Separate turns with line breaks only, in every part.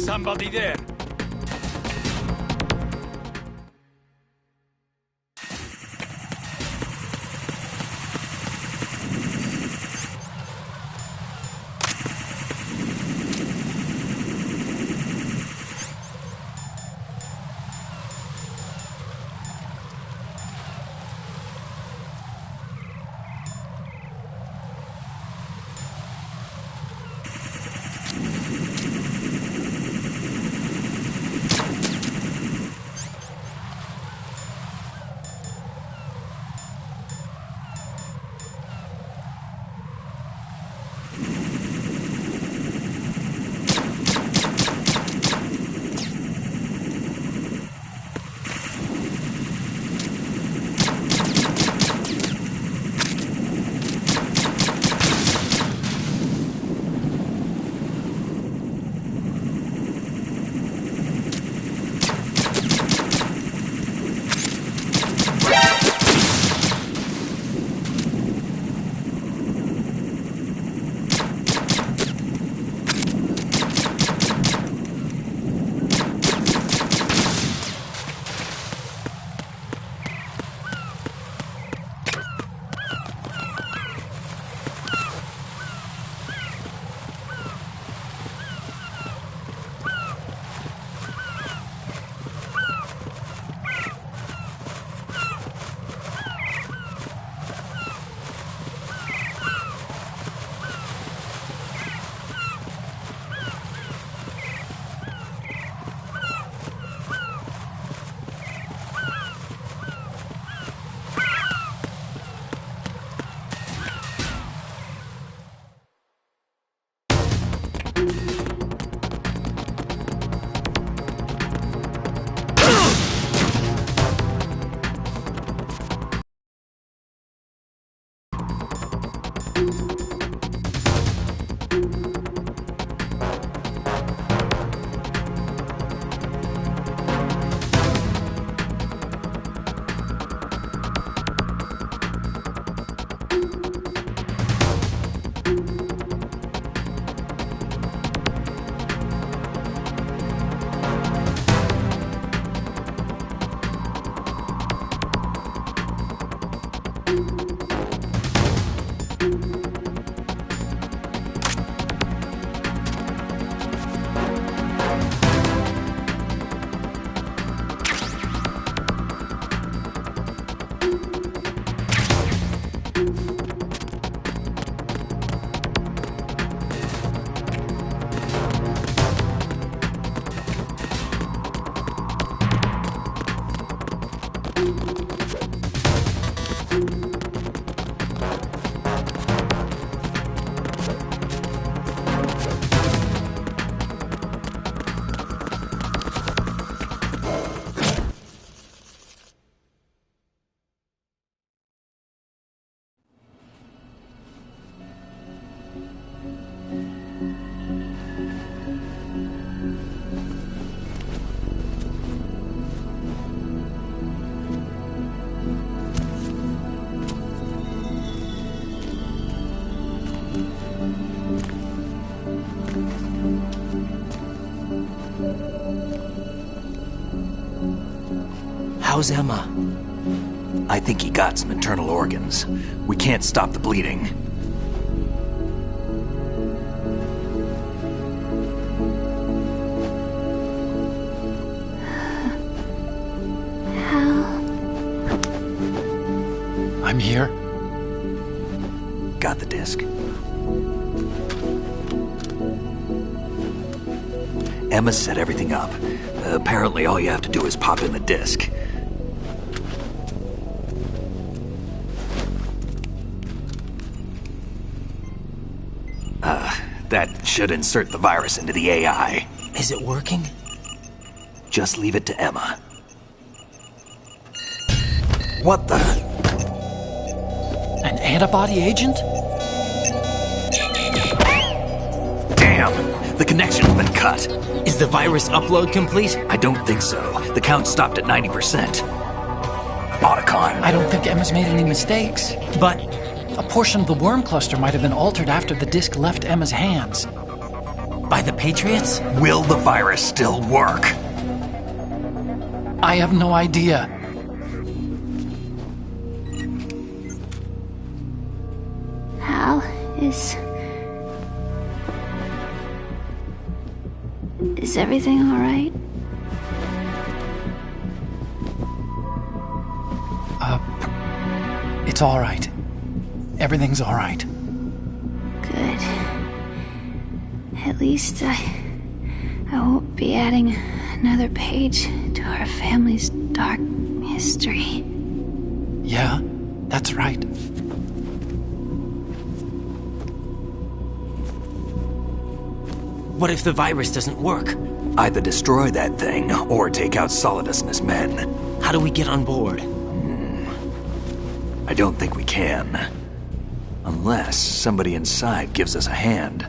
somebody there.
How's Emma?
I think he got some internal organs. We can't stop the bleeding.
I'm here.
Got the disc. Emma set everything up. Apparently all you have to do is pop in the disc. That should insert the virus into the AI.
Is it working?
Just leave it to Emma. What the?
An antibody agent?
Damn! The connection's been cut.
Is the virus upload complete?
I don't think so. The count stopped at 90%. Otacon.
I don't think Emma's made any mistakes. But a portion of the worm cluster might have been altered after the disc left Emma's hands. By the Patriots?
Will the virus still work?
I have no idea.
Hal, is everything all right?
It's all right. Everything's all right.
Good. At least I won't be adding another page to our family's dark history.
Yeah, that's right. What if the virus doesn't work?
Either destroy that thing, or take out Solidus and his men.
How do we get on board?
I don't think we can. Unless somebody inside gives us a hand.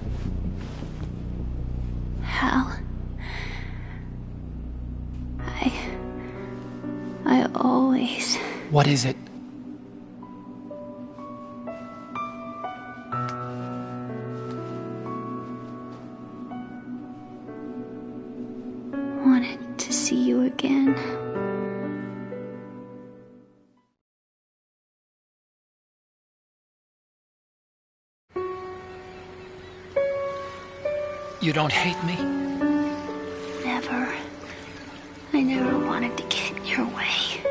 Hal, I always...
What is it?
wanted to see you again.
You don't hate me?
Never. I never wanted to get in your way.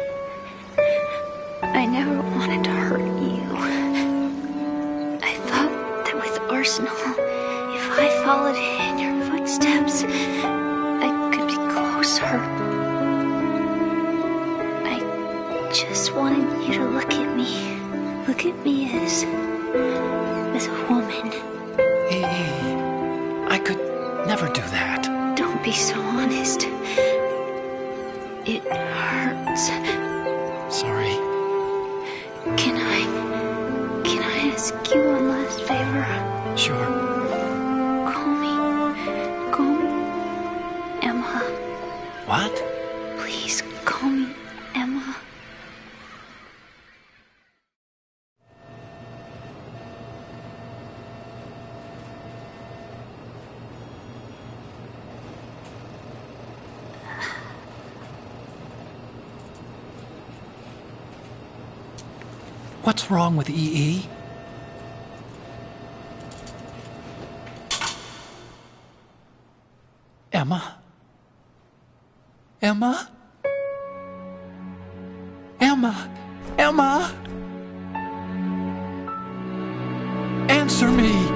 I never wanted to hurt you. I thought that with Arsenal, if I followed in your footsteps, I could be closer. I just wanted you to look at me. Look at me as a woman.
I could never do that.
Don't be so honest. It hurts.
Sorry.
Can I ask you one last favor?
Sure.
Call me Emma.
What?
Please call me Emma.
What's wrong with EE? Emma? Emma? Emma? Emma? Answer me!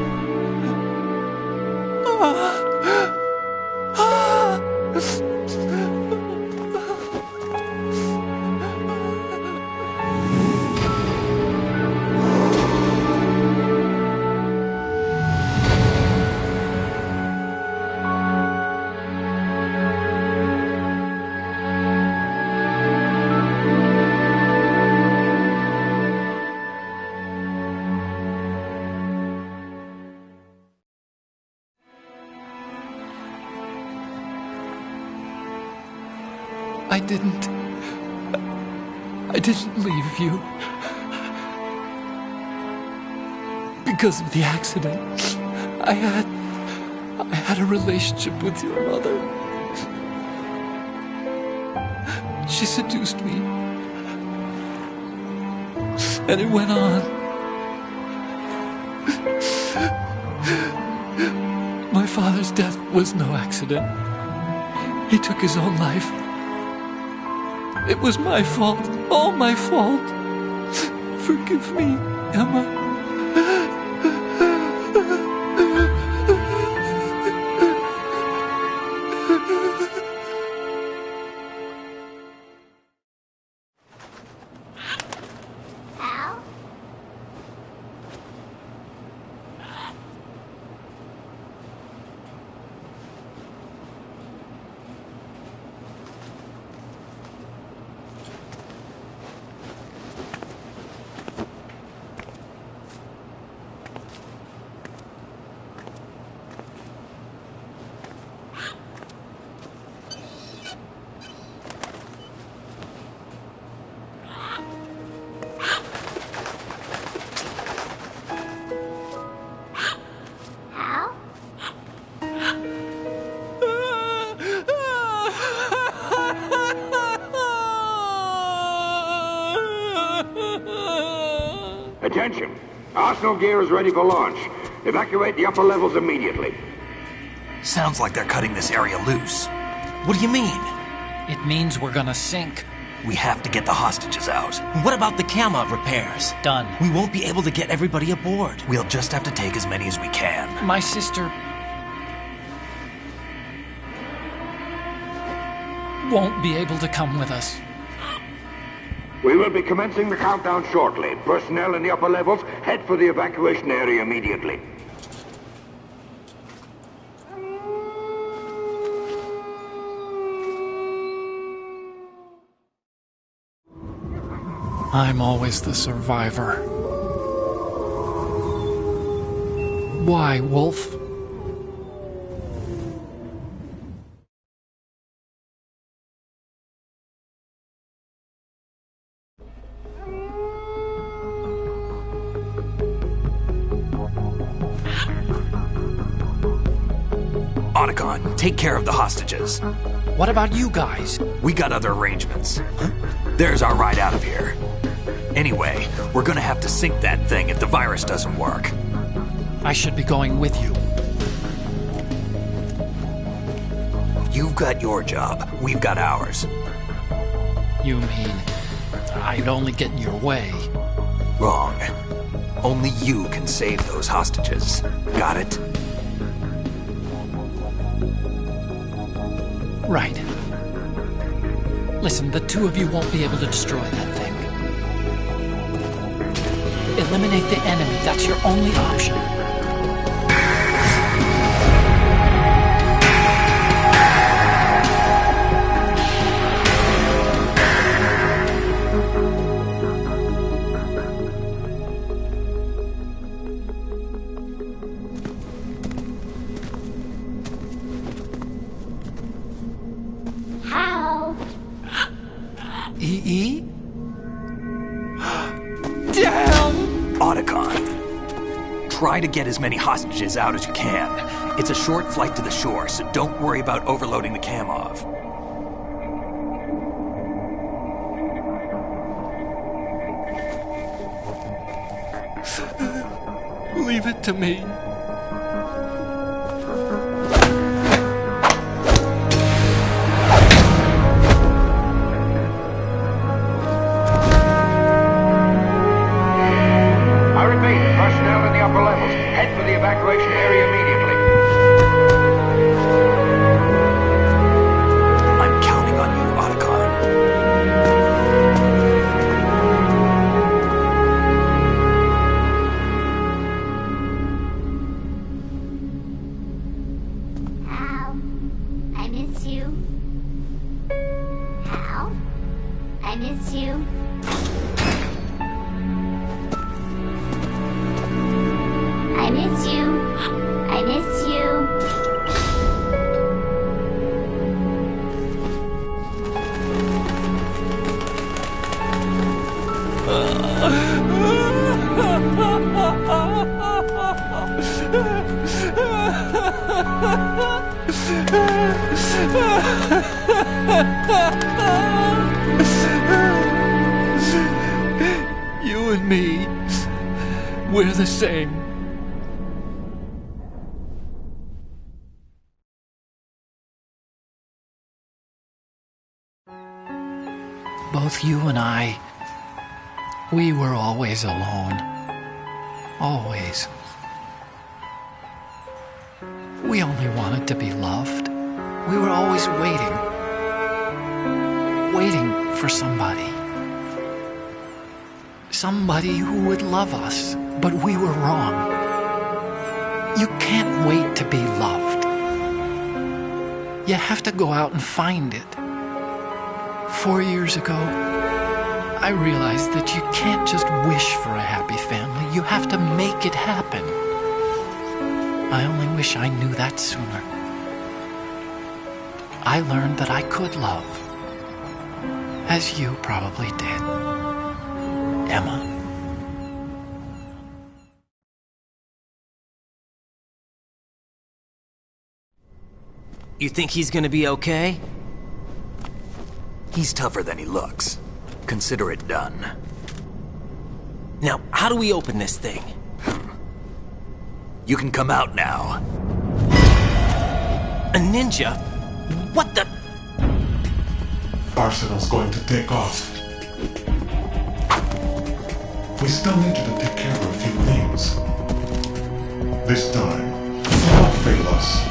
I didn't leave you. Because of the accident, I had a relationship with your mother. She seduced me. And it went on. My father's death was no accident. He took his own life. It was my fault, all my fault. Forgive me, Emma.
Al?
Attention! Arsenal gear is ready for launch. Evacuate the upper levels immediately.
Sounds like they're cutting this area loose. What do you mean?
It means we're gonna sink.
We have to get the hostages out.
What about the camo repairs?
Done.
We won't be able to get everybody aboard.
We'll just have to take as many as we can.
My sister won't be able to come with us.
We will be commencing the countdown shortly. Personnel in the upper levels, head for the evacuation area immediately.
I'm always the survivor. Why, Wolf?
Otacon, take care of the hostages.
What about you guys?
We got other arrangements. There's our ride out of here. Anyway, we're gonna have to sink that thing if the virus doesn't work.
I should be going with you.
You've got your job, we've got ours.
You mean I'd only get in your way?
Wrong. Only you can save those hostages. Got it?
Right. Listen, the two of you won't be able to destroy that thing. Eliminate the enemy. That's your only option. EE? Damn!
Otacon, try to get as many hostages out as you can. It's a short flight to the shore, so don't worry about overloading the Kamov.
Leave it to me.
I repeat, personnel in the upper levels, head for the evacuation area immediately.
I'm counting on you, Otacon.
Hal, I miss you. Hal, I miss you. I miss you. I miss you.
You and me, we're the same.
Both you and I, we were always alone. Always. We only wanted to be loved. We were always waiting. Waiting for somebody. Somebody who would love us, but we were wrong. You can't wait to be loved. You have to go out and find it. 4 years ago, I realized that you can't just wish for a happy family. You have to make it happen. I only wish I knew that sooner. I learned that I could love, as you probably did, Emma.
You think he's gonna be okay?
He's tougher than he looks. Consider it done.
Now, how do we open this thing?
You can come out now.
A ninja? What the?
Arsenal's going to take off. We still need you to take care of a few things. This time, do not fail us.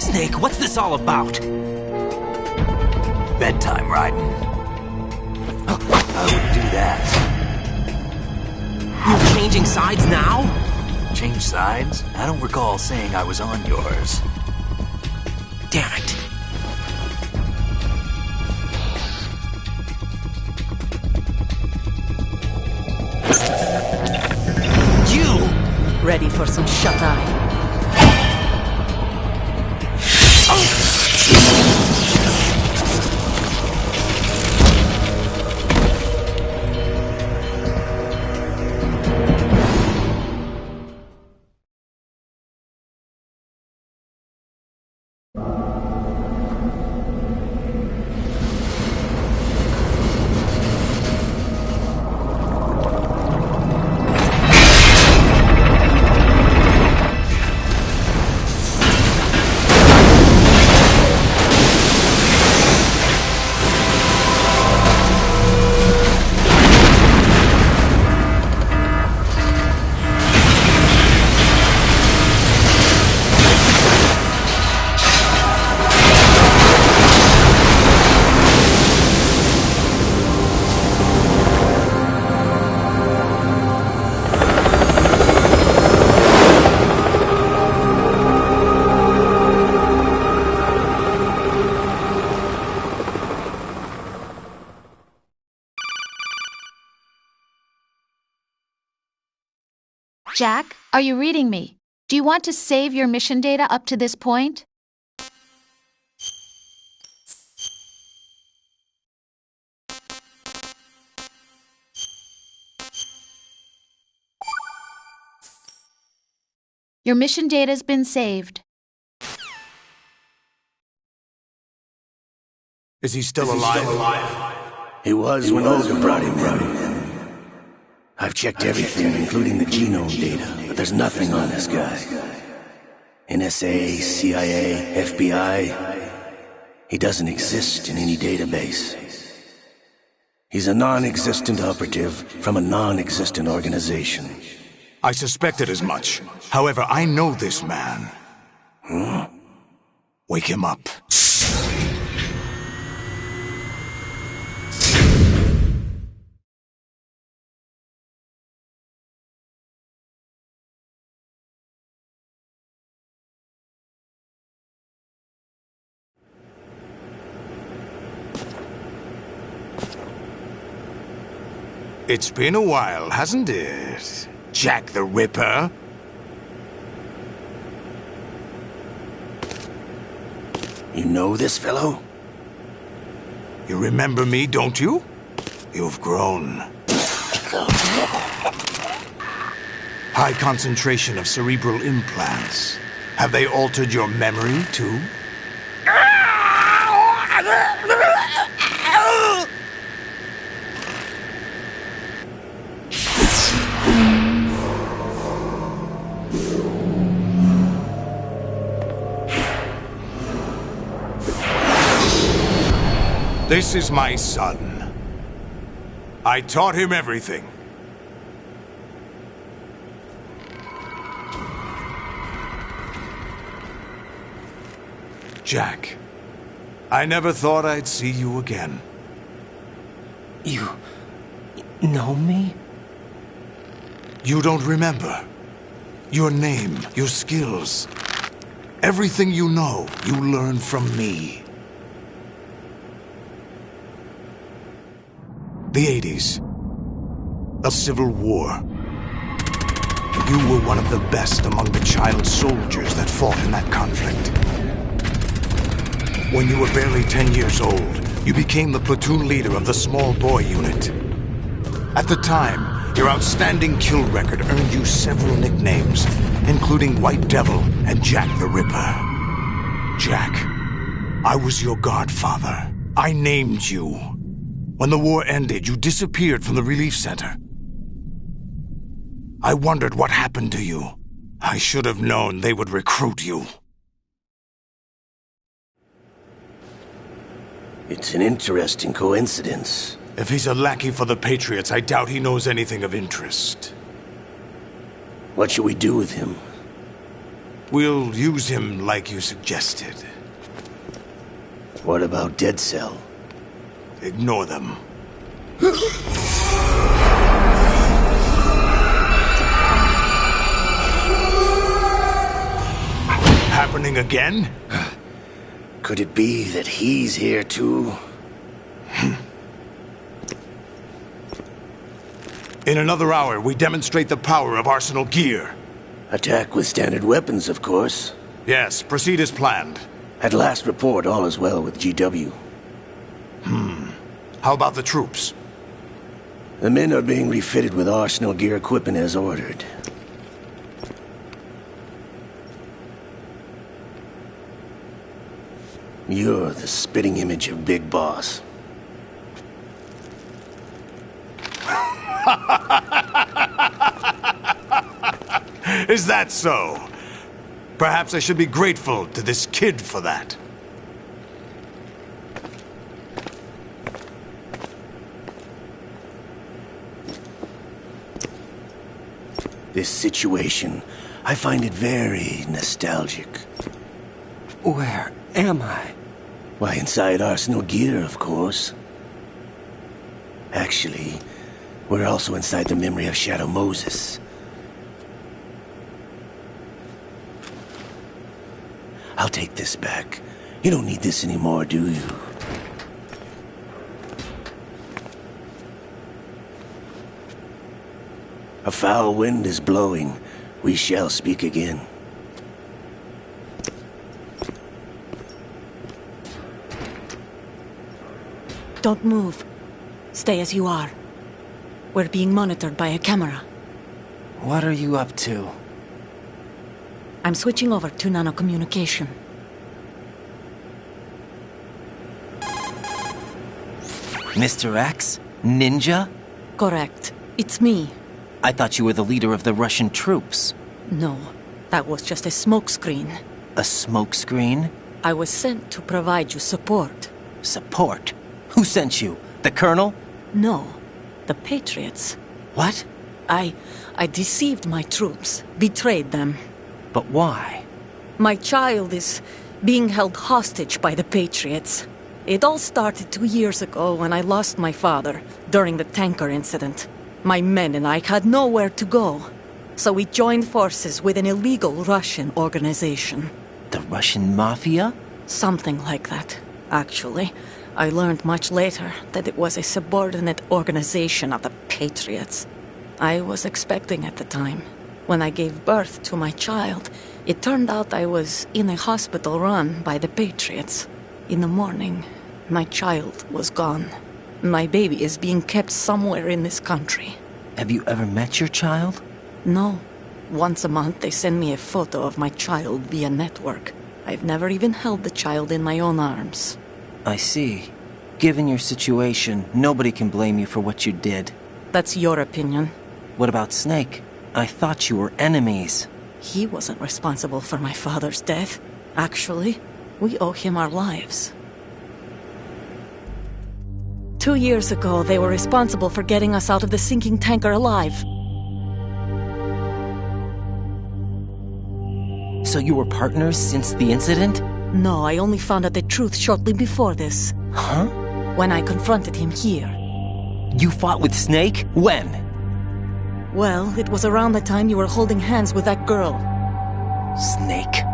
Snake, what's this all about?
Bedtime, Raiden. I wouldn't do that.
You're changing sides now?
Change sides? I don't recall saying I was on yours.
Damn it. You!
Ready for some shut-eye?
Jack, are you reading me? Do you want to save your mission data up to this point? Your mission data's been saved.
Is he still alive?
He was when Olga brought him in. I've checked everything, including the genome data, but there's nothing on this guy. NSA, CIA, FBI, he doesn't exist in any database. He's a non-existent operative from a non-existent organization.
I suspected as much. However, I know this man.
Huh?
Wake him up. It's been a while, hasn't it? Jack the Ripper?
You know this fellow?
You remember me, don't you? You've grown. High concentration of cerebral implants. Have they altered your memory, too? This is my son. I taught him everything. Jack, I never thought I'd see you again.
You know me?
You don't remember. Your name, your skills. Everything you know, you learned from me. The 80s. A civil war. You were one of the best among the child soldiers that fought in that conflict. When you were barely 10 years old, you became the platoon leader of the small boy unit. At the time, your outstanding kill record earned you several nicknames, including White Devil and Jack the Ripper. Jack, I was your godfather. I named you. When the war ended, you disappeared from the relief center. I wondered what happened to you. I should have known they would recruit you.
It's an interesting coincidence.
If he's a lackey for the Patriots, I doubt he knows anything of interest.
What should we do with him?
We'll use him like you suggested.
What about Dead Cell?
Ignore them. Happening again?
Could it be that he's here too?
In another hour, we demonstrate the power of Arsenal gear.
Attack with standard weapons, of course.
Yes, proceed as planned.
At last report, all is well with GW.
How about the troops?
The men are being refitted with Arsenal gear equipment as ordered. You're the spitting image of Big Boss.
Is that so? Perhaps I should be grateful to this kid for that.
This situation, I find it very nostalgic.
Where am I?
Why, inside Arsenal gear, of course. Actually, we're also inside the memory of Shadow Moses. I'll take this back. You don't need this anymore, do you? A foul wind is blowing. We shall speak again.
Don't move. Stay as you are. We're being monitored by a camera.
What are you up to?
I'm switching over to nanocommunication.
Mr. X? Ninja?
Correct. It's me.
I thought you were the leader of the Russian troops.
No, that was just a smokescreen.
A smokescreen?
I was sent to provide you support.
Support? Who sent you? The Colonel?
No, the Patriots.
What?
I deceived my troops, betrayed them.
But why?
My child is being held hostage by the Patriots. It all started 2 years ago when I lost my father during the tanker incident. My men and I had nowhere to go, so we joined forces with an illegal Russian organization.
The Russian Mafia?
Something like that, actually. I learned much later that it was a subordinate organization of the Patriots. I was expecting at the time. When I gave birth to my child, it turned out I was in a hospital run by the Patriots. In the morning, my child was gone. My baby is being kept somewhere in this country.
Have you ever met your child?
No. Once a month they send me a photo of my child via network. I've never even held the child in my own arms.
I see. Given your situation, nobody can blame you for what you did.
That's your opinion.
What about Snake? I thought you were enemies.
He wasn't responsible for my father's death. Actually, we owe him our lives. 2 years ago, they were responsible for getting us out of the sinking tanker alive.
So you were partners since the incident?
No, I only found out the truth shortly before this.
Huh?
When I confronted him here.
You fought with Snake? When?
Well, it was around the time you were holding hands with that girl.
Snake.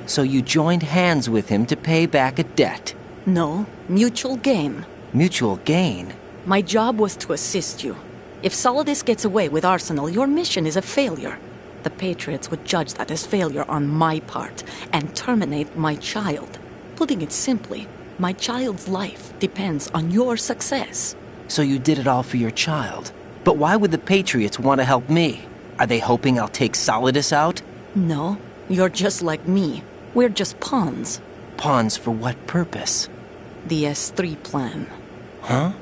So you joined hands with him to pay back a debt?
No, mutual gain.
Mutual gain?
My job was to assist you. If Solidus gets away with Arsenal, your mission is a failure. The Patriots would judge that as failure on my part and terminate my child. Putting it simply, my child's life depends on your success.
So you did it all for your child. But why would the Patriots want to help me? Are they hoping I'll take Solidus out?
No, you're just like me. We're just pawns.
Pawns for what purpose?
The S3 plan.
Huh?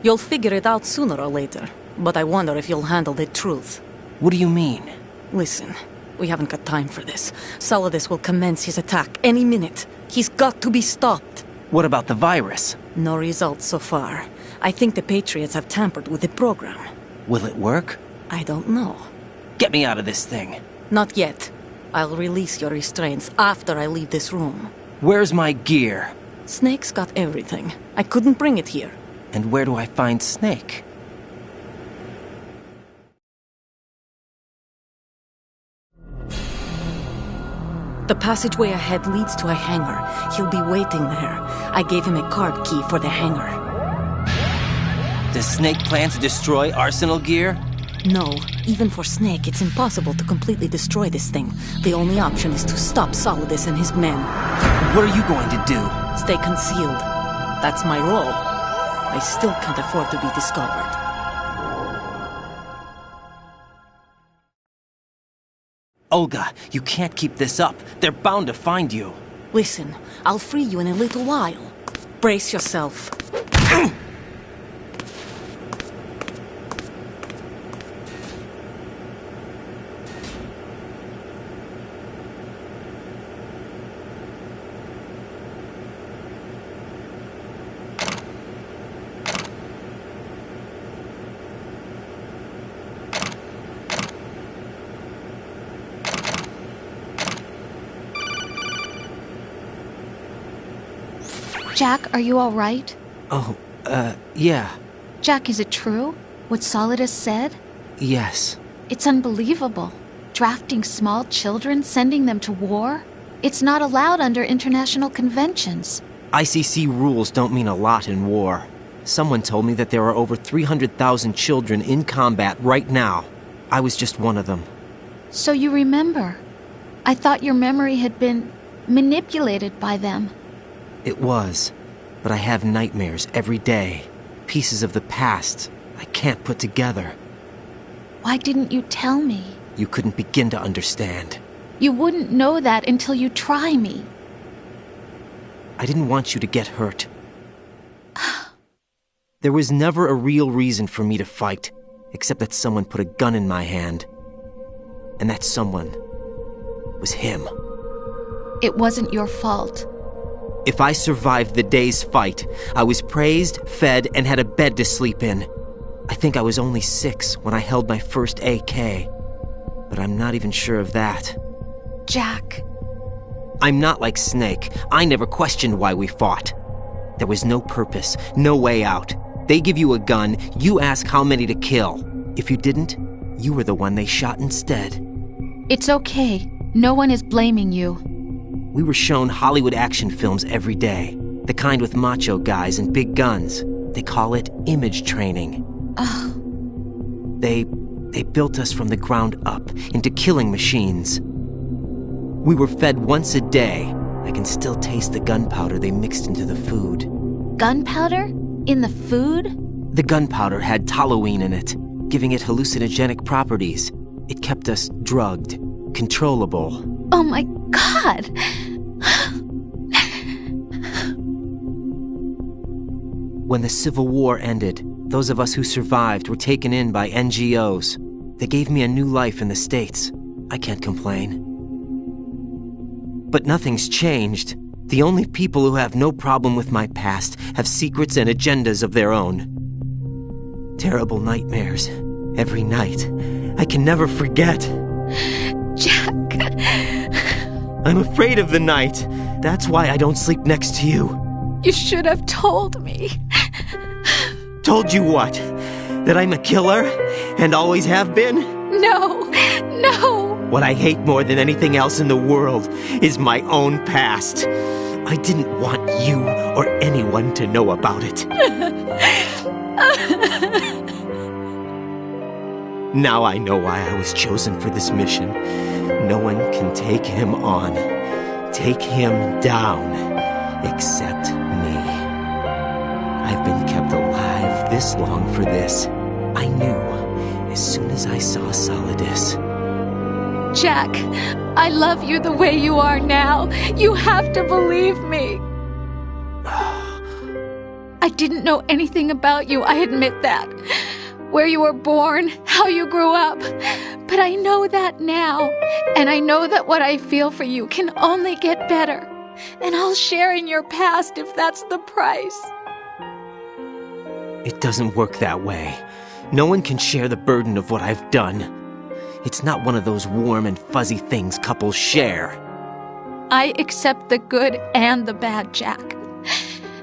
You'll figure it out sooner or later, but I wonder if you'll handle the truth.
What do you mean?
Listen, we haven't got time for this. Solidus will commence his attack any minute. He's got to be stopped.
What about the virus?
No results so far. I think the Patriots have tampered with the program.
Will it work?
I don't know.
Get me out of this thing.
Not yet. I'll release your restraints after I leave this room.
Where's my gear?
Snake's got everything. I couldn't bring it here.
And where do I find Snake?
The passageway ahead leads to a hangar. He'll be waiting there. I gave him a card key for the hangar.
Does Snake plan to destroy Arsenal gear?
No. Even for Snake, it's impossible to completely destroy this thing. The only option is to stop Solidus and his men.
What are you going to do?
Stay concealed. That's my role. I still can't afford to be discovered.
Olga, you can't keep this up. They're bound to find you.
Listen, I'll free you in a little while. Brace yourself.
Jack, are you all right?
Oh, yeah.
Jack, is it true? What Solidus said?
Yes.
It's unbelievable. Drafting small children, sending them to war? It's not allowed under international conventions.
ICC rules don't mean a lot in war. Someone told me that there are over 300,000 children in combat right now. I was just one of them.
So you remember? I thought your memory had been manipulated by them.
It was, but I have nightmares every day. Pieces of the past I can't put together.
Why didn't you tell me?
You couldn't begin to understand.
You wouldn't know that until you try me.
I didn't want you to get hurt. There was never a real reason for me to fight, except that someone put a gun in my hand. And that someone was him.
It wasn't your fault.
If I survived the day's fight, I was praised, fed, and had a bed to sleep in. I think I was only 6 when I held my first AK. But I'm not even sure of that.
Jack.
I'm not like Snake. I never questioned why we fought. There was no purpose, no way out. They give you a gun, you ask how many to kill. If you didn't, you were the one they shot instead.
It's okay. No one is blaming you.
We were shown Hollywood action films every day. The kind with macho guys and big guns. They call it image training.
Ugh.
They built us from the ground up into killing machines. We were fed once a day. I can still taste the gunpowder they mixed into the food.
Gunpowder? In the food?
The gunpowder had toluene in it, giving it hallucinogenic properties. It kept us drugged, controllable.
Oh my God!
When the Civil War ended, those of us who survived were taken in by NGOs. They gave me a new life in the States. I can't complain. But nothing's changed. The only people who have no problem with my past have secrets and agendas of their own. Terrible nightmares. Every night. I can never forget.
Jack.
I'm afraid of the night. That's why I don't sleep next to you.
You should have told me.
Told you what? That I'm a killer? And always have been?
No. No.
What I hate more than anything else in the world is my own past. I didn't want you or anyone to know about it. Now I know why I was chosen for this mission. No one can take him on, take him down, except me. I've been kept alive this long for this. I knew as soon as I saw Solidus.
Jack, I love you the way you are now. You have to believe me. I didn't know anything about you, I admit that. Where you were born, how you grew up. But I know that now, and I know that what I feel for you can only get better. And I'll share in your past if that's the price.
It doesn't work that way. No one can share the burden of what I've done. It's not one of those warm and fuzzy things couples share.
I accept the good and the bad, Jack.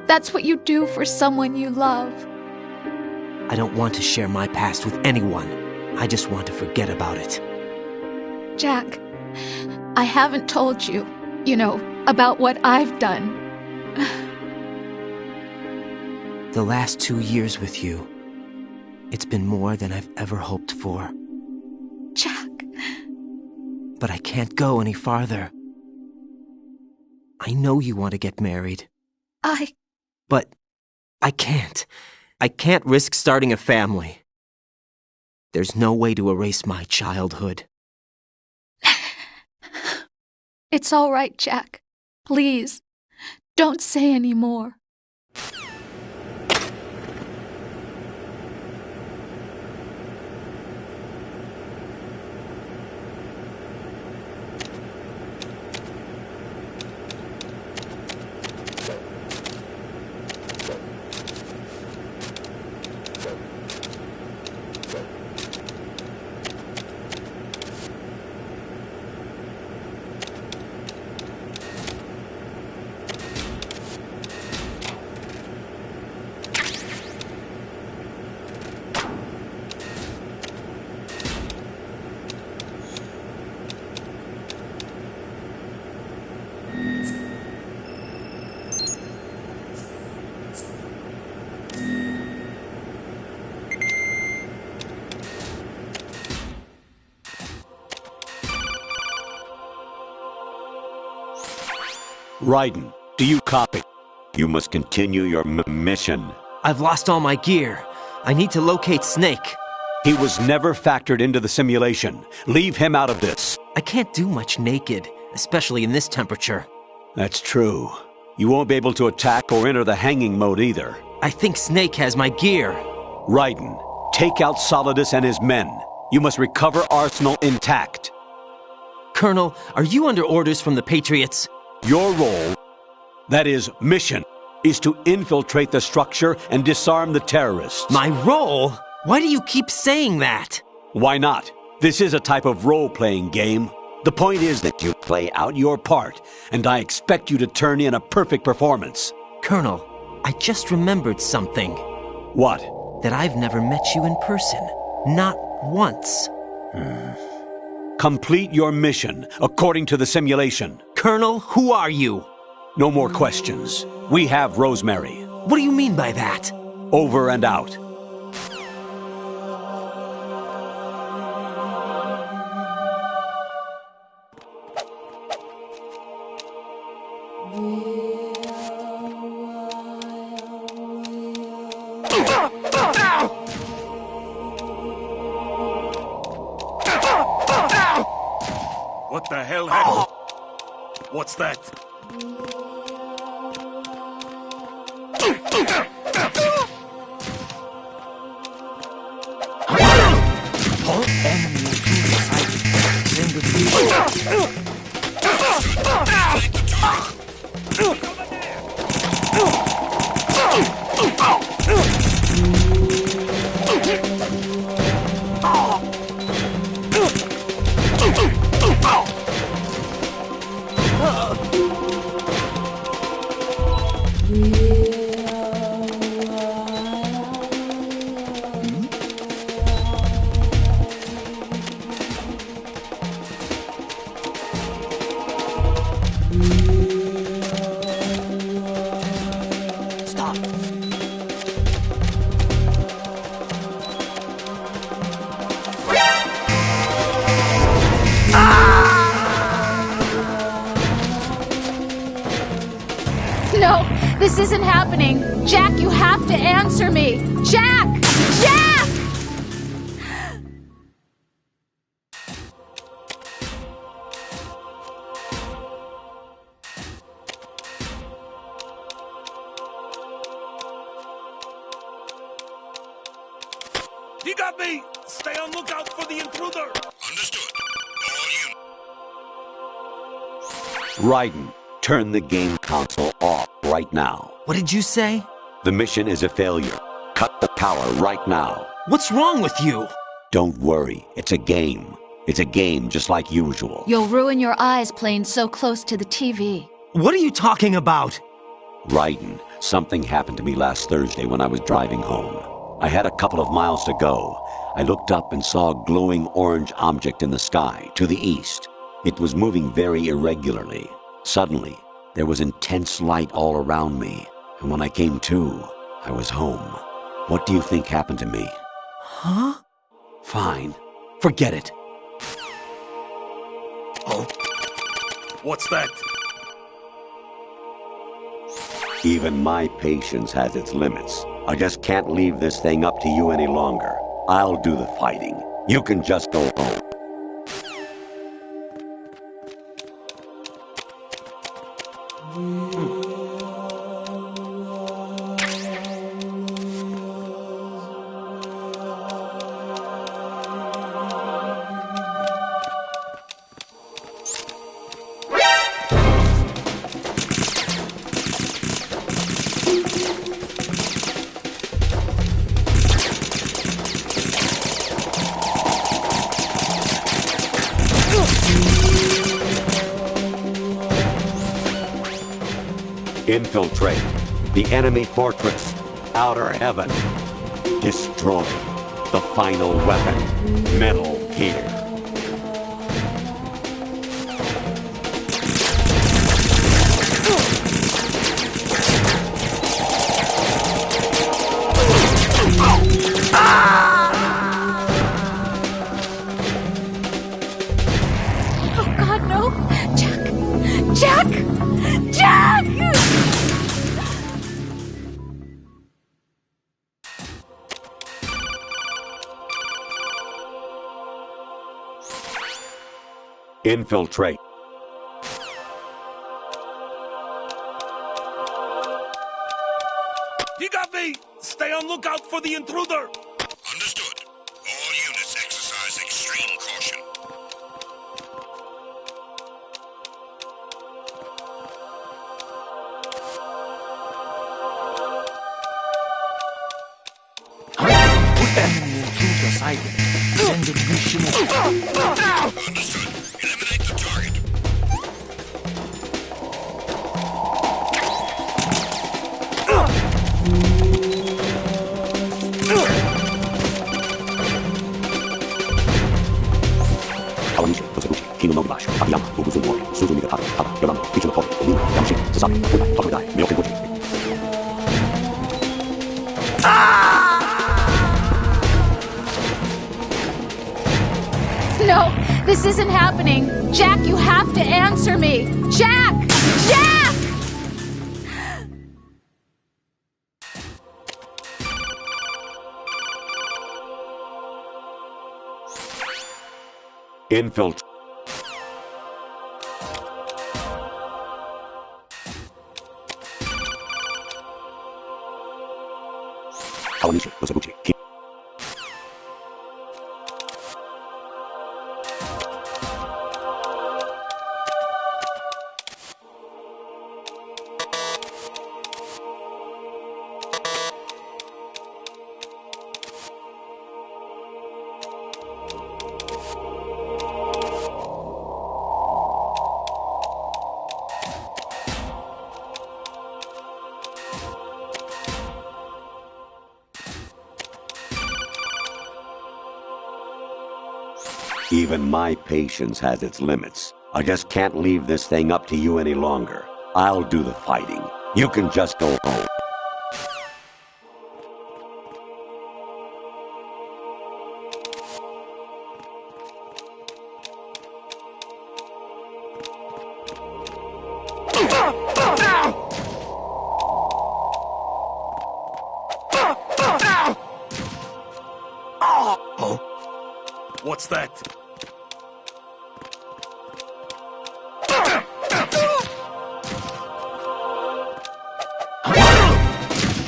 That's what you do for someone you love.
I don't want to share my past with anyone. I just want to forget about it.
Jack, I haven't told you, about what I've done.
The last 2 years with you, it's been more than I've ever hoped for.
Jack.
But I can't go any farther. I know you want to get married. But I can't. I can't risk starting a family. There's no way to erase my childhood.
It's all right, Jack. Please, don't say any more.
Raiden, do you copy? You must continue your mission.
I've lost all my gear. I need to locate Snake.
He was never factored into the simulation. Leave him out of this.
I can't do much naked, especially in this temperature.
That's true. You won't be able to attack or enter the hanging mode either.
I think Snake has my gear.
Raiden, take out Solidus and his men. You must recover Arsenal intact.
Colonel, are you under orders from the Patriots?
Your role, that is, mission, is to infiltrate the structure and disarm the terrorists.
My role? Why do you keep saying that?
Why not? This is a type of role-playing game. The point is that you play out your part, and I expect you to turn in a perfect performance.
Colonel, I just remembered something.
What?
That I've never met you in person. Not once.
Complete your mission, according to the simulation.
Colonel, who are you?
No more questions. We have Rosemary.
What do you mean by that?
Over and out.
What the hell happened? What's that?
All enemy sighted. Then the
No, this isn't happening. Jack, you have to answer me. Jack! Jack!
copy! Stay on lookout for the intruder!
Understood.
Raiden, turn the game console off right now.
What did you say?
The mission is a failure. Cut the power right now.
What's wrong with you?
Don't worry, it's a game. It's a game just like usual.
You'll ruin your eyes playing so close to the TV.
What are you talking about?
Raiden, something happened to me last Thursday when I was driving home. I had a couple of miles to go. I looked up and saw a glowing orange object in the sky, to the east. It was moving very irregularly. Suddenly, there was intense light all around me, and when I came to, I was home. What do you think happened to me?
Huh?
Fine. Forget it.
Oh? What's that?
Even my patience has its limits. I just can't leave this thing up to you any longer. I'll do the fighting. You can just go home. Infiltrate the enemy fortress, Outer Heaven. Destroy the final weapon, Metal Gear.
Oh God, no! Jack! Jack! Jack!
Infiltrate.
You got me! Stay on lookout for the intruder!
Understood. All units exercise extreme caution. Understood. Eliminate the target.
No, this isn't happening. Jack, you have to answer me. Jack! Jack!
Infiltrate. Even my patience has its limits. I just can't leave this thing up to you any longer. I'll do the fighting. You can just go home.
What's that?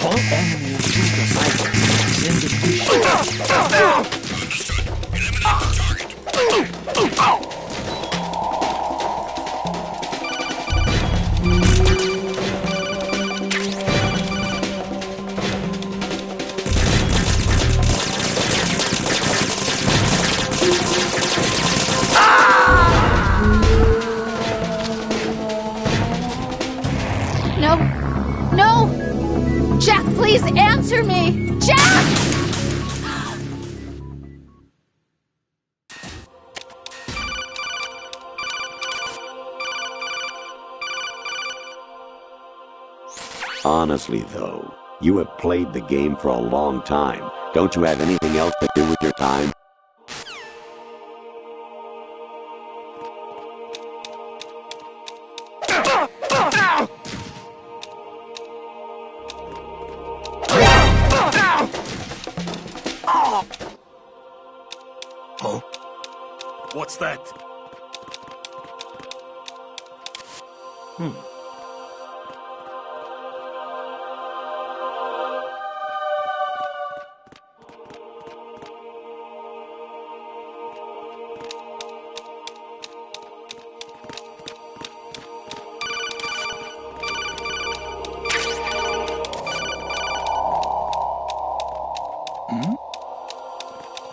All enemy intruder cycle. Send it to
Honestly, though, you have played the game for a long time. Don't you have anything else to do with your time?
What's that?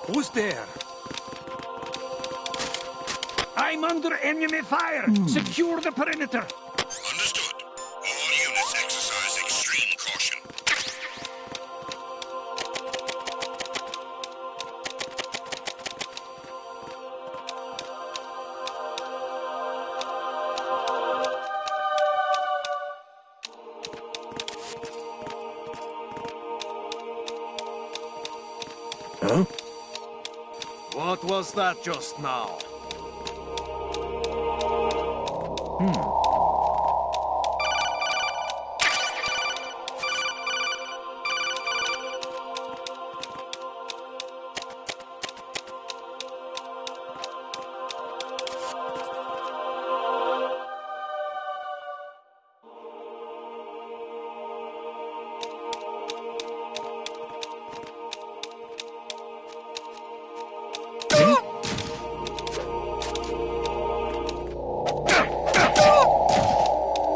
Who's there?
I'm under enemy fire! Secure the perimeter!
Understood. All units exercise extreme caution.
Huh?
What was that just now?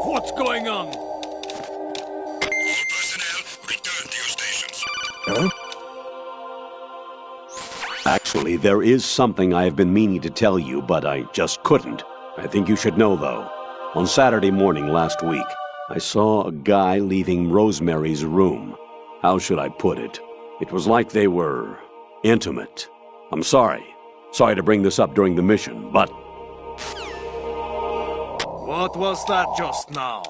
What's going on?
All personnel, return to your stations.
Huh?
Actually, there is something I have been meaning to tell you, but I just couldn't. I think you should know, though. On Saturday morning last week, I saw a guy leaving Rosemary's room. How should I put it? It was like they were intimate. I'm sorry. Sorry to bring this up during the mission, but
What was that just now?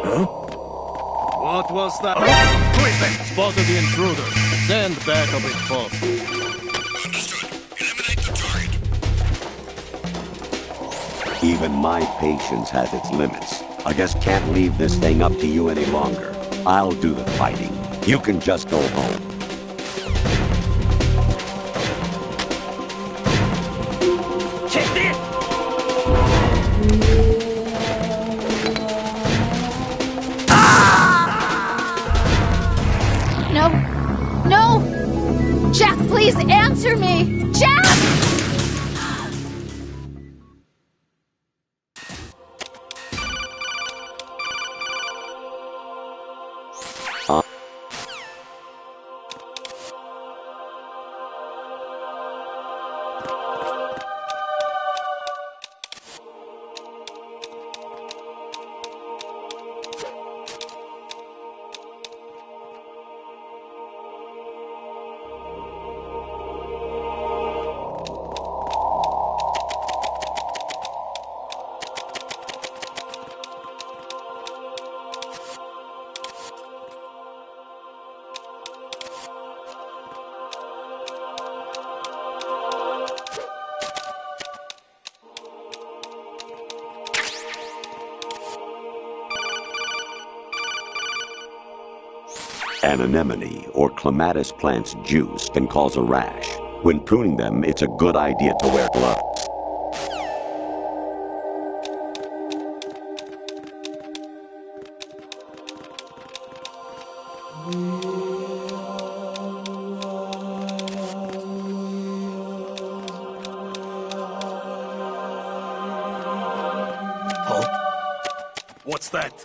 Huh?
What was that? Spotted the intruder. Stand back a bit, boss.
Understood. Eliminate the target.
even my patience has its limits. I just can't leave this thing up to you any longer. I'll do the fighting. You can just go home.
Check this!
No. No! Jack, please answer me! Jack!
An anemone or clematis plant's juice can cause a rash. When pruning them, it's a good idea to wear gloves.
What's that?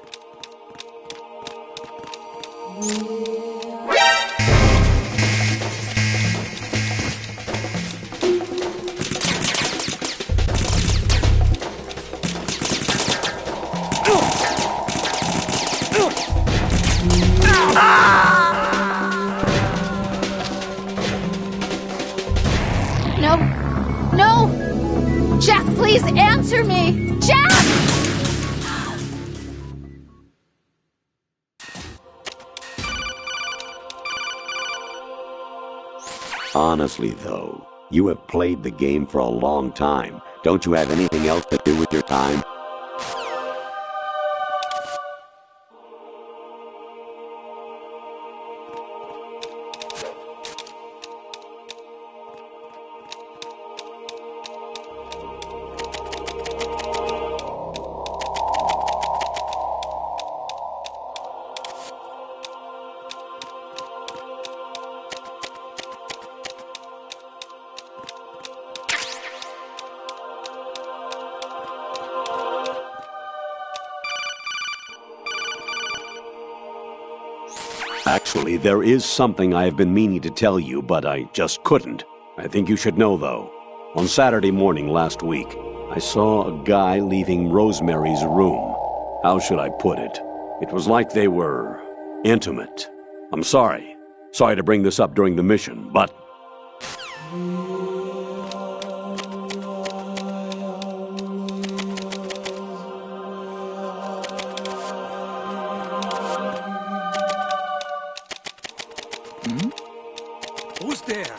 Honestly, though, you have played the game for a long time. Don't you have anything else to do with your time? Actually, there is something I have been meaning to tell you, but I just couldn't. I think you should know, though. On Saturday morning last week, I saw a guy leaving Rosemary's room. How should I put it? It was like they were intimate. I'm sorry. Sorry to bring this up during the mission, but...
Who's there?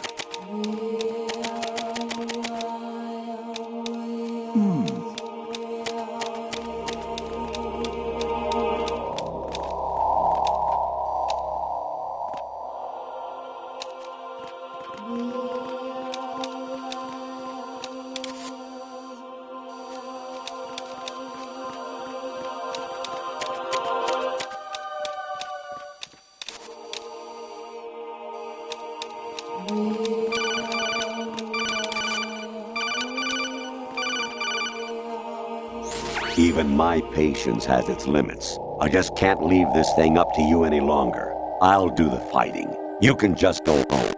Even my patience has its limits. I just can't leave this thing up to you any longer. I'll do the fighting. You can just go home.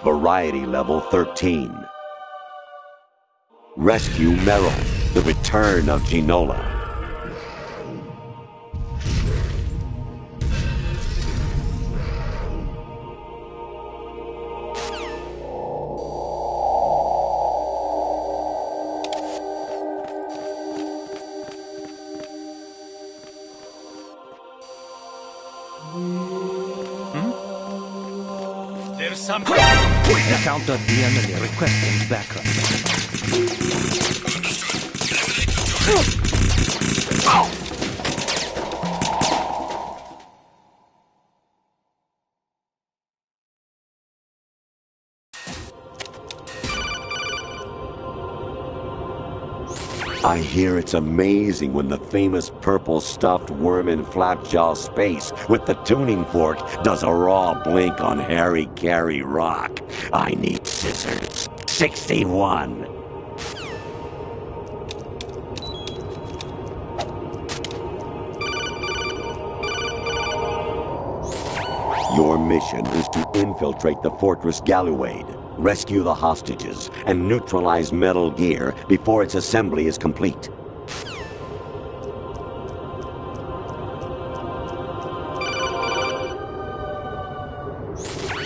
Variety level 13. Rescue Merrill, the return of Ginola.
There's something.
Encountered the enemy requesting backup.
I hear it's amazing when the famous purple stuffed worm in Flapjaw Space with the tuning fork does a raw blink on Harry Carey Rock. I need scissors. 61. Your mission is to infiltrate the Fortress Galluade, rescue the hostages, and neutralize Metal Gear before its assembly is complete.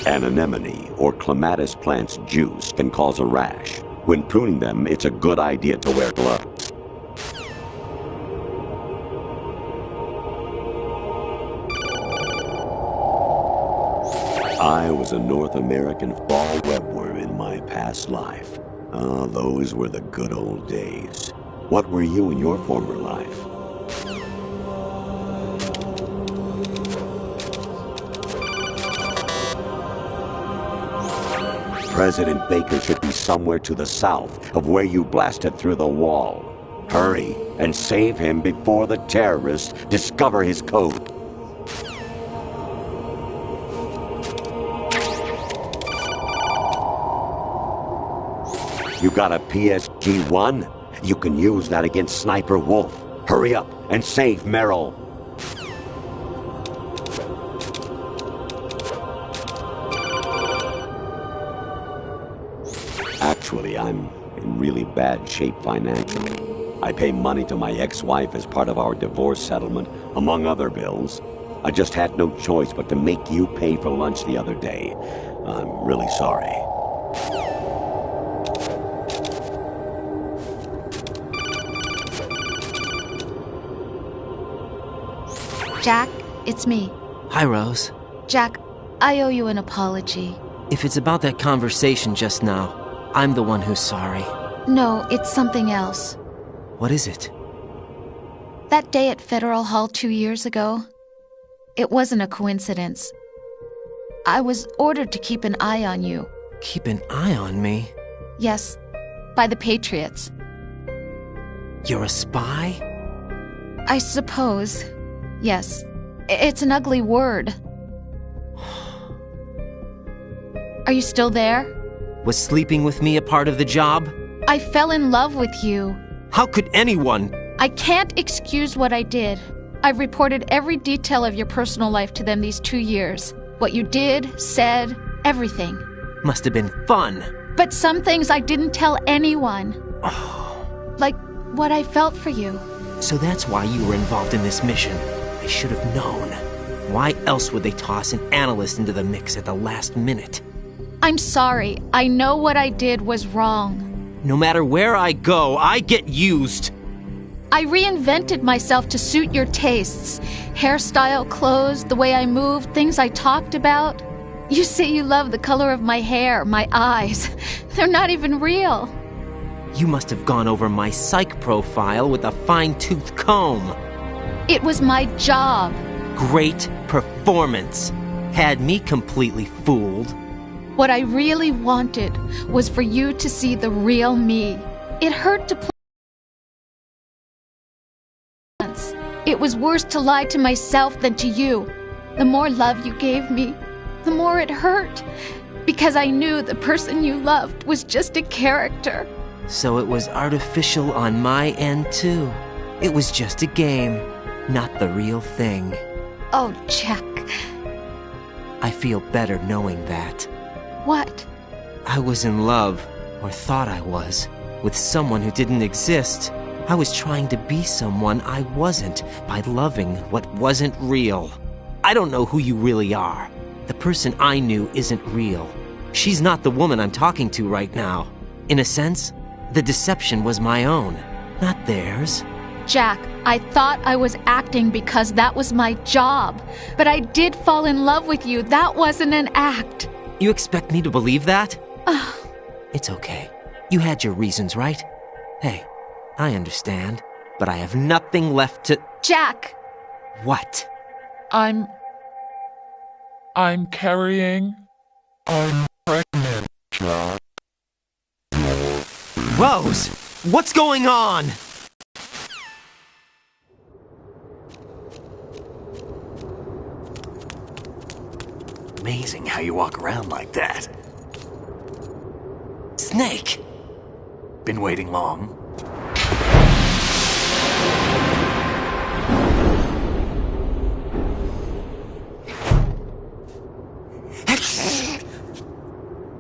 An anemone or clematis plant's juice can cause a rash. When pruning them, it's a good idea to wear gloves. I was a North American fall webworm in my past life. Ah, those were the good old days. What were you in your former life? President Baker should be somewhere to the south of where you blasted through the wall. Hurry and save him before the terrorists discover his code. You got a PSG-1? You can use that against Sniper Wolf. Hurry up and save Merrill. Actually, I'm in really bad shape financially. I pay money to my ex-wife as part of our divorce settlement, among other bills. I just had no choice but to make you pay for lunch the other day. I'm really sorry.
Jack, it's me.
Hi, Rose.
Jack, I owe you an apology.
If it's about that conversation just now, I'm the one who's sorry.
No, it's something else.
What is it?
That day at Federal Hall 2 years ago, it wasn't a coincidence. I was ordered to keep an eye on you.
Keep an eye on me?
Yes, by the Patriots.
You're a spy?
I suppose. Yes. It's an ugly word. Are you still there?
Was sleeping with me a part of the job?
I fell in love with you.
How could anyone?
I can't excuse what I did. I've reported every detail of your personal life to them these 2 years. What you did, said, everything.
Must have been fun.
But some things I didn't tell anyone. Like what I felt for you.
So that's why you were involved in this mission. I should have known. Why else would they toss an analyst into the mix at the last minute?
I'm sorry. I know what I did was wrong.
No matter where I go, I get used.
I reinvented myself to suit your tastes. Hairstyle, clothes, the way I moved, things I talked about. You say you love the color of my hair, my eyes. They're not even real.
You must have gone over my psych profile with a fine-tooth comb.
It was my job.
Great performance. Had me completely fooled.
What I really wanted was for you to see the real me. It hurt to play. It was worse to lie to myself than to you. The more love you gave me, the more it hurt. Because I knew the person you loved was just a character.
So it was artificial on my end, too. It was just a game, not the real thing.
Oh, Jack.
I feel better knowing that.
What?
I was in love, or thought I was, with someone who didn't exist. I was trying to be someone I wasn't by loving what wasn't real. I don't know who you really are. The person I knew isn't real. She's not the woman I'm talking to right now. In a sense, the deception was my own, not theirs.
Jack, I thought I was acting because that was my job. But I did fall in love with you. That wasn't an act.
You expect me to believe that? It's okay. You had your reasons, right? Hey, I understand, but I have nothing left to...
Jack!
What?
I'm carrying... I'm pregnant, Jack.
Rose! What's going on?
Amazing how you walk around like that.
Snake!
Been waiting long?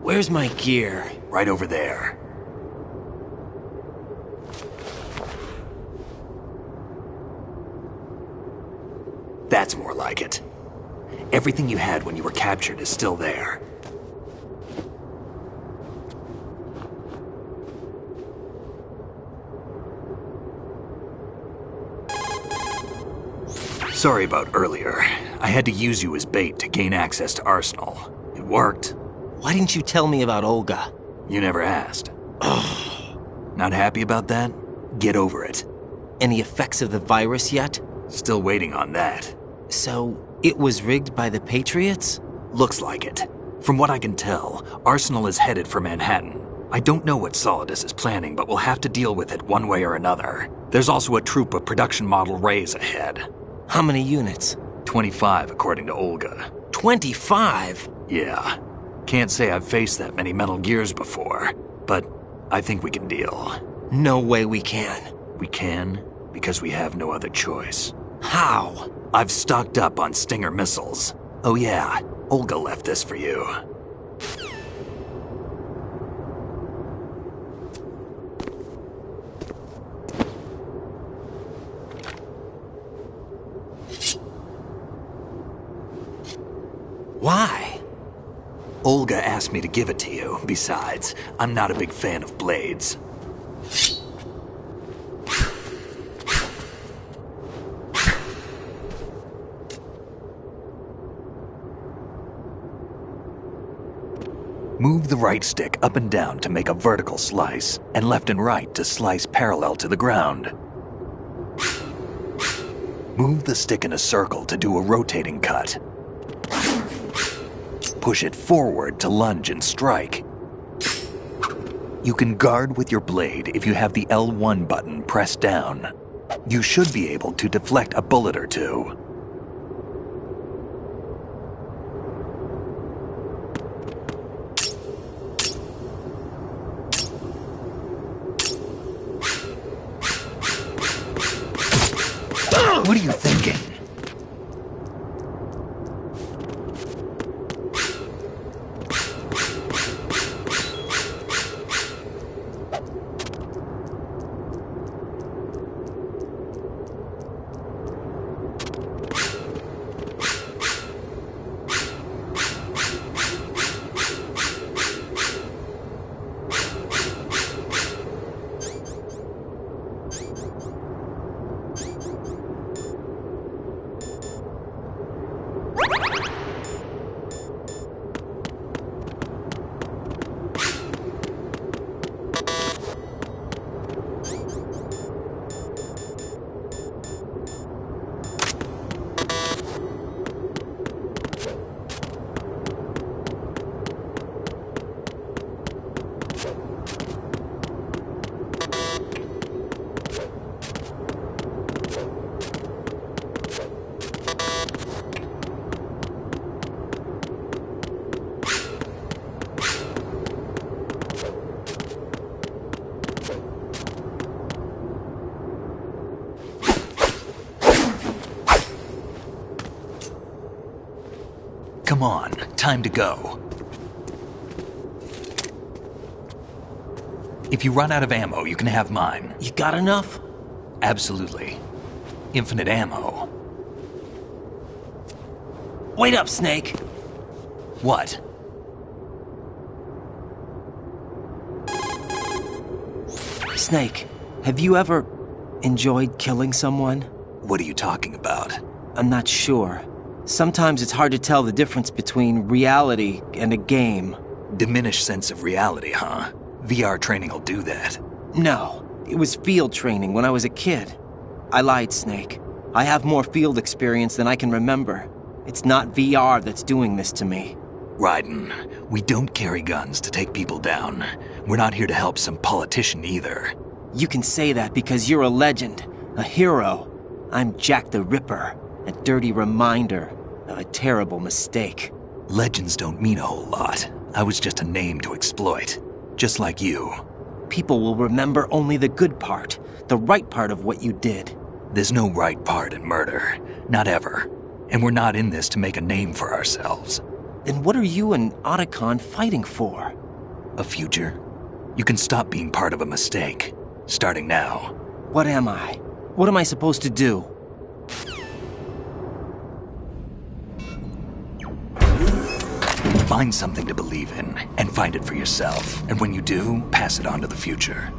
Where's my gear?
Right over there. That's more like it. Everything you had when you were captured is still there. Sorry about earlier. I had to use you as bait to gain access to Arsenal. It worked.
Why didn't you tell me about Olga?
You never asked. Not happy about that? Get over it.
Any effects of the virus yet?
Still waiting on that.
So, it was rigged by the Patriots?
Looks like it. From what I can tell, Arsenal is headed for Manhattan. I don't know what Solidus is planning, but we'll have to deal with it one way or another. There's also a troop of production model Rays ahead.
How many units?
25, according to Olga.
25?
Yeah. Can't say I've faced that many Metal Gears before, but I think we can deal.
No way we can.
We can, because we have no other choice.
How?
I've stocked up on Stinger missiles. Oh yeah, Olga left this for you.
Why?
Olga asked me to give it to you. Besides, I'm not a big fan of blades. Move the right stick up and down to make a vertical slice, and left and right to slice parallel to the ground. Move the stick in a circle to do a rotating cut. Push it forward to lunge and strike. You can guard with your blade if you have the L1 button pressed down. You should be able to deflect a bullet or two. What are you thinking? Come on, time to go. If you run out of ammo, you can have mine.
You got enough?
Absolutely. Infinite ammo.
Wait up, Snake.
What?
Snake, have you ever enjoyed killing someone?
What are you talking about?
I'm not sure. Sometimes it's hard to tell the difference between reality and a game.
Diminished sense of reality, huh? VR training will do that.
No, it was field training when I was a kid. I lied, Snake. I have more field experience than I can remember. It's not VR that's doing this to me.
Raiden, we don't carry guns to take people down. We're not here to help some politician either.
You can say that because you're a legend, a hero. I'm Jack the Ripper, a dirty reminder of a terrible mistake.
Legends don't mean a whole lot. I was just a name to exploit, just like you.
People will remember only the good part, the right part of what you did.
There's no right part in murder, not ever. And we're not in this to make a name for ourselves.
Then what are you and Otacon fighting for?
A future. You can stop being part of a mistake, starting now.
What am I? What am I supposed to do?
Find something to believe in, and find it for yourself. And when you do, pass it on to the future.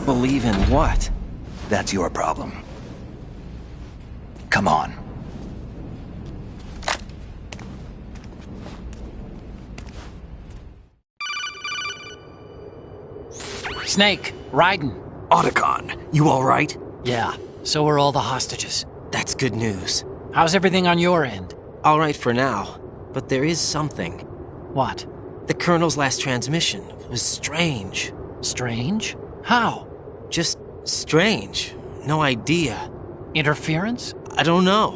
Believe in what?
That's your problem. Come on.
Snake, Raiden.
Otacon, you all right?
Yeah, so are all the hostages.
That's good news.
How's everything on your end?
All right for now, but there is something.
What?
The Colonel's last transmission was strange.
Strange? How?
Just strange. No idea.
Interference?
I don't know.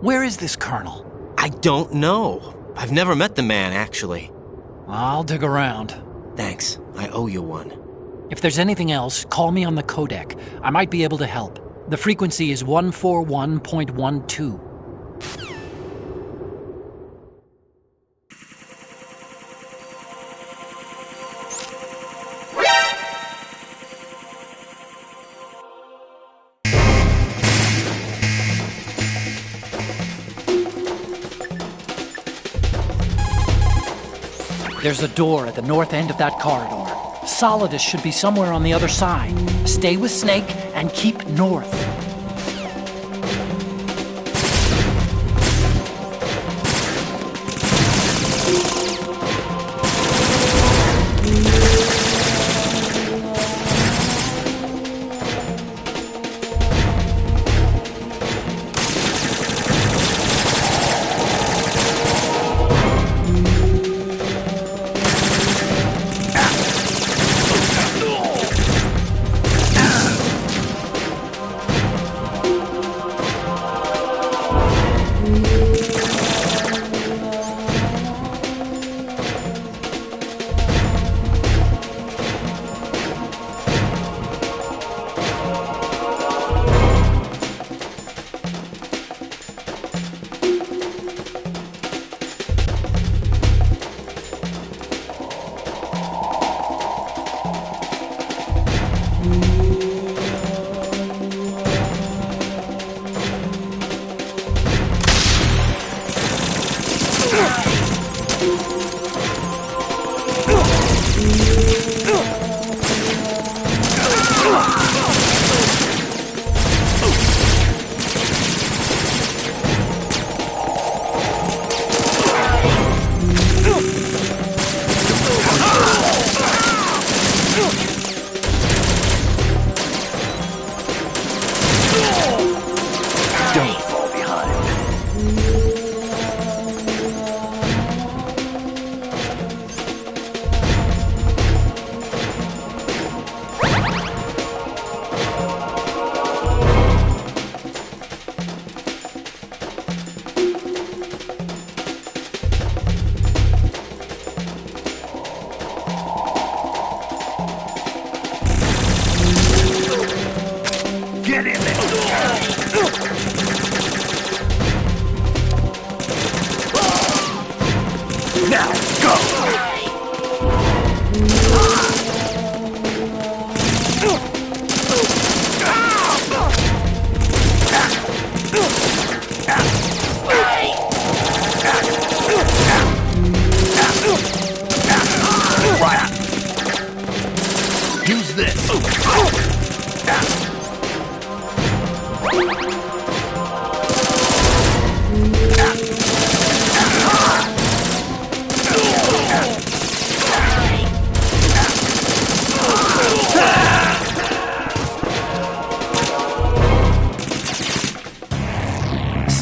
Where is this Colonel?
I don't know. I've never met the man, actually.
I'll dig around.
Thanks. I owe you one.
If there's anything else, call me on the codec. I might be able to help. The frequency is 141.12. There's a door at the north end of that corridor. Solidus should be somewhere on the other side. Stay with Snake and keep north.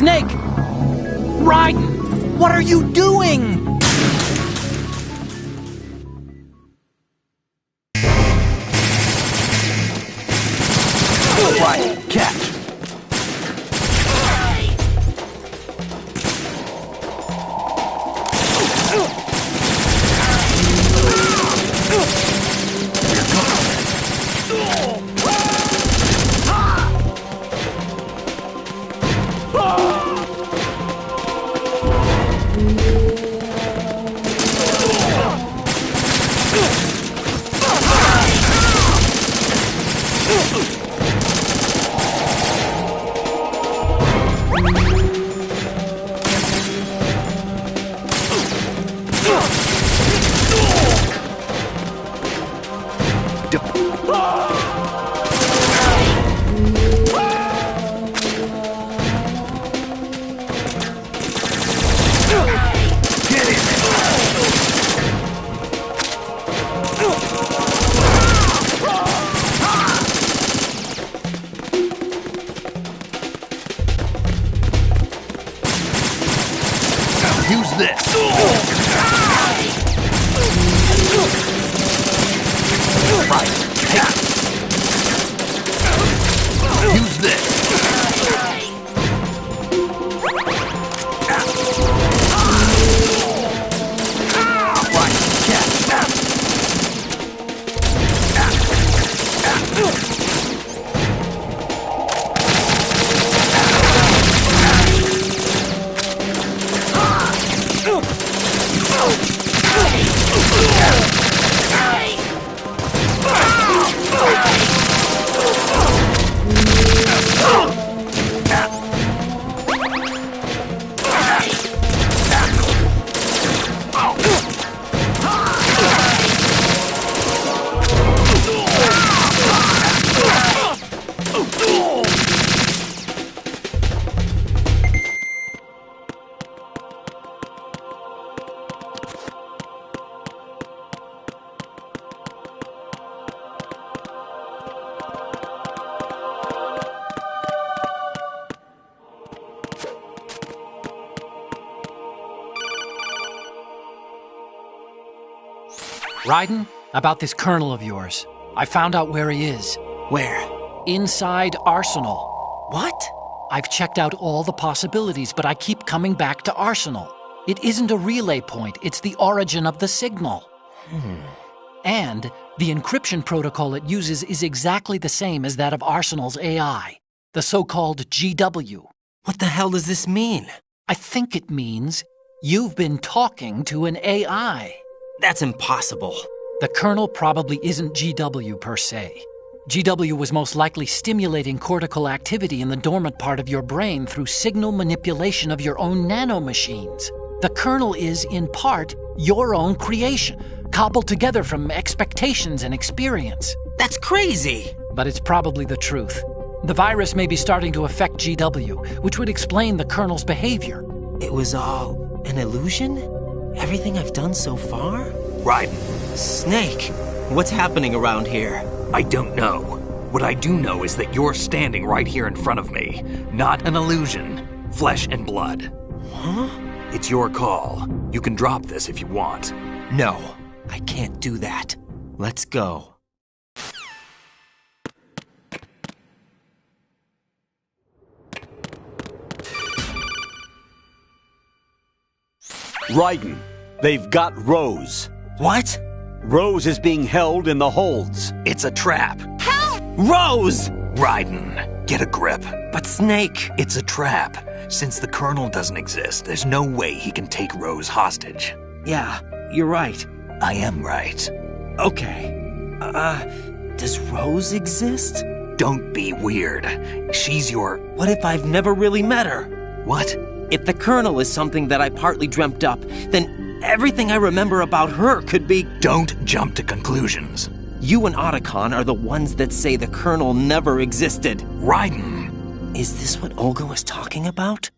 Snake! Raiden! What are you doing?
Right, catch!
Use this. Right. Use this. Right. Catch.
Raiden, about this colonel of yours. I found out where he is.
Where?
Inside Arsenal.
What?
I've checked out all the possibilities, but I keep coming back to Arsenal. It isn't a relay point, it's the origin of the signal. And the encryption protocol it uses is exactly the same as that of Arsenal's AI, the so-called GW.
What the hell does this mean?
I think it means you've been talking to an AI.
That's impossible.
The kernel probably isn't GW per se. GW was most likely stimulating cortical activity in the dormant part of your brain through signal manipulation of your own nanomachines. The kernel is, in part, your own creation, cobbled together from expectations and experience.
That's crazy!
But it's probably the truth. The virus may be starting to affect GW, which would explain the kernel's behavior.
It was all an illusion? Everything I've done so far?
Raiden.
Snake, what's happening around here?
I don't know. What I do know is that you're standing right here in front of me. Not an illusion. Flesh and blood.
Huh?
It's your call. You can drop this if you want.
No, I can't do that. Let's go.
Raiden, they've got Rose.
What?
Rose is being held in the holds.
It's a trap.
Help! Rose!
Raiden, get a grip.
But Snake...
It's a trap. Since the Colonel doesn't exist, there's no way he can take Rose hostage.
Yeah, you're right.
I am right.
Okay. Does Rose exist?
Don't be weird. She's your...
What if I've never really met her?
What?
If the Colonel is something that I partly dreamt up, then everything I remember about her could be...
Don't jump to conclusions.
You and Otacon are the ones that say the Colonel never existed.
Raiden!
Is this what Olga was talking about?